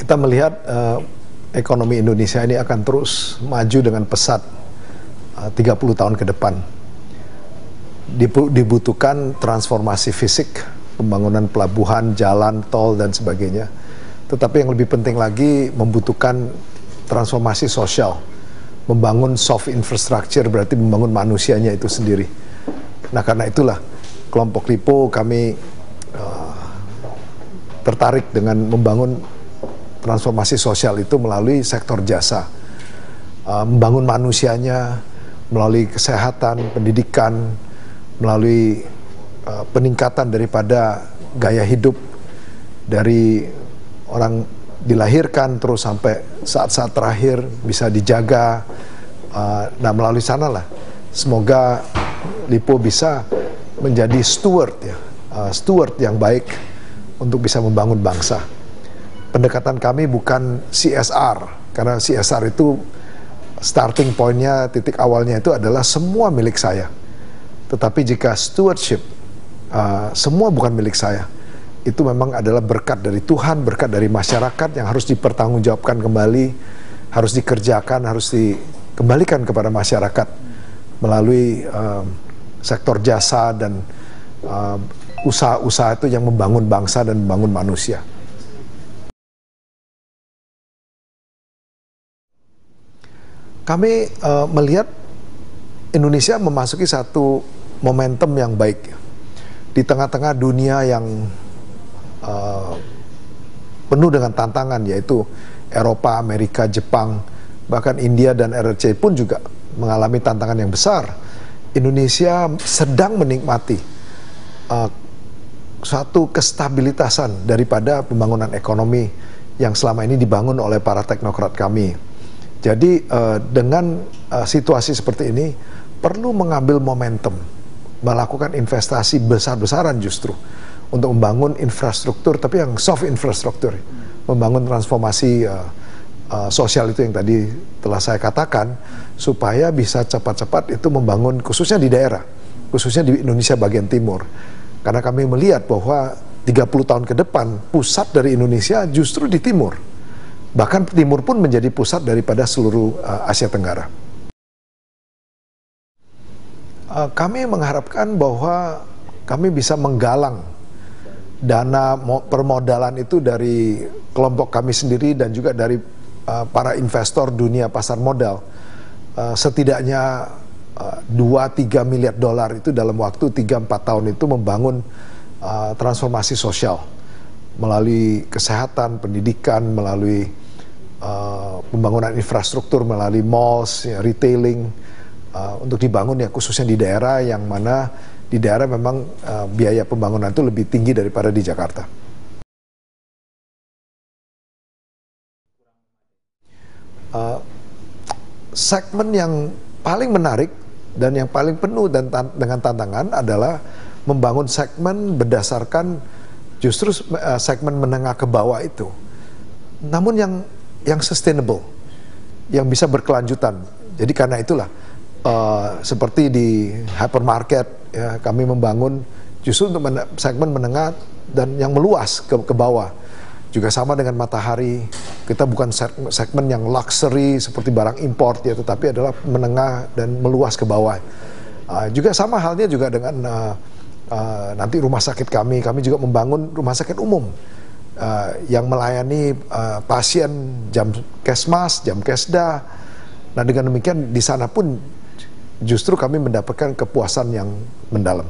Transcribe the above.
Kita melihat ekonomi Indonesia ini akan terus maju dengan pesat 30 tahun ke depan. Dibutuhkan transformasi fisik, pembangunan pelabuhan, jalan, tol, dan sebagainya. Tetapi yang lebih penting lagi membutuhkan transformasi sosial. Membangun soft infrastructure berarti membangun manusianya itu sendiri. Nah, karena itulah kelompok Lipo kami tertarik dengan membangun transformasi sosial itu melalui sektor jasa. Membangun manusianya melalui kesehatan, pendidikan, melalui peningkatan daripada gaya hidup dari orang dilahirkan terus sampai saat-saat terakhir bisa dijaga. Nah, melalui sanalah semoga Lipo bisa menjadi steward yang baik untuk bisa membangun bangsa. Pendekatan kami bukan CSR, karena CSR itu starting point-nya, titik awalnya itu adalah semua milik saya. Tetapi jika stewardship, semua bukan milik saya, itu memang adalah berkat dari Tuhan, berkat dari masyarakat yang harus dipertanggungjawabkan kembali, harus dikerjakan, harus dikembalikan kepada masyarakat melalui sektor jasa dan usaha-usaha itu yang membangun bangsa dan membangun manusia. Kami melihat Indonesia memasuki satu momentum yang baik di tengah-tengah dunia yang penuh dengan tantangan, yaitu Eropa, Amerika, Jepang, bahkan India dan RRC pun juga mengalami tantangan yang besar. Indonesia sedang menikmati suatu kestabilitasan daripada pembangunan ekonomi yang selama ini dibangun oleh para teknokrat kami. Jadi dengan situasi seperti ini perlu mengambil momentum, melakukan investasi besar-besaran justru untuk membangun infrastruktur, tapi yang soft infrastruktur, membangun transformasi sosial itu yang tadi telah saya katakan, supaya bisa cepat-cepat itu membangun khususnya di daerah, khususnya di Indonesia bagian timur. Karena kami melihat bahwa 30 tahun ke depan pusat dari Indonesia justru di timur. Bahkan timur pun menjadi pusat daripada seluruh Asia Tenggara. Kami mengharapkan bahwa kami bisa menggalang dana permodalan itu dari kelompok kami sendiri dan juga dari para investor dunia pasar modal. Setidaknya 2-3 miliar dolar itu dalam waktu 3-4 tahun itu membangun transformasi sosial melalui kesehatan, pendidikan, melalui pembangunan infrastruktur, melalui malls, retailing, untuk dibangun ya khususnya di daerah yang mana di daerah memang biaya pembangunan itu lebih tinggi daripada di Jakarta. Segmen yang paling menarik dan yang paling penuh dan dengan tantangan adalah membangun segmen berdasarkan justru segmen menengah ke bawah itu. Namun yang sustainable, yang bisa berkelanjutan. Jadi karena itulah seperti di hypermarket ya, kami membangun justru untuk segmen menengah dan yang meluas ke bawah. Juga sama dengan Matahari, kita bukan segmen yang luxury seperti barang import ya, tetapi adalah menengah dan meluas ke bawah. Juga sama halnya juga dengan nanti rumah sakit kami juga membangun rumah sakit umum yang melayani pasien jam kesmas, jam kesda. Nah, dengan demikian di sana pun justru kami mendapatkan kepuasan yang mendalam.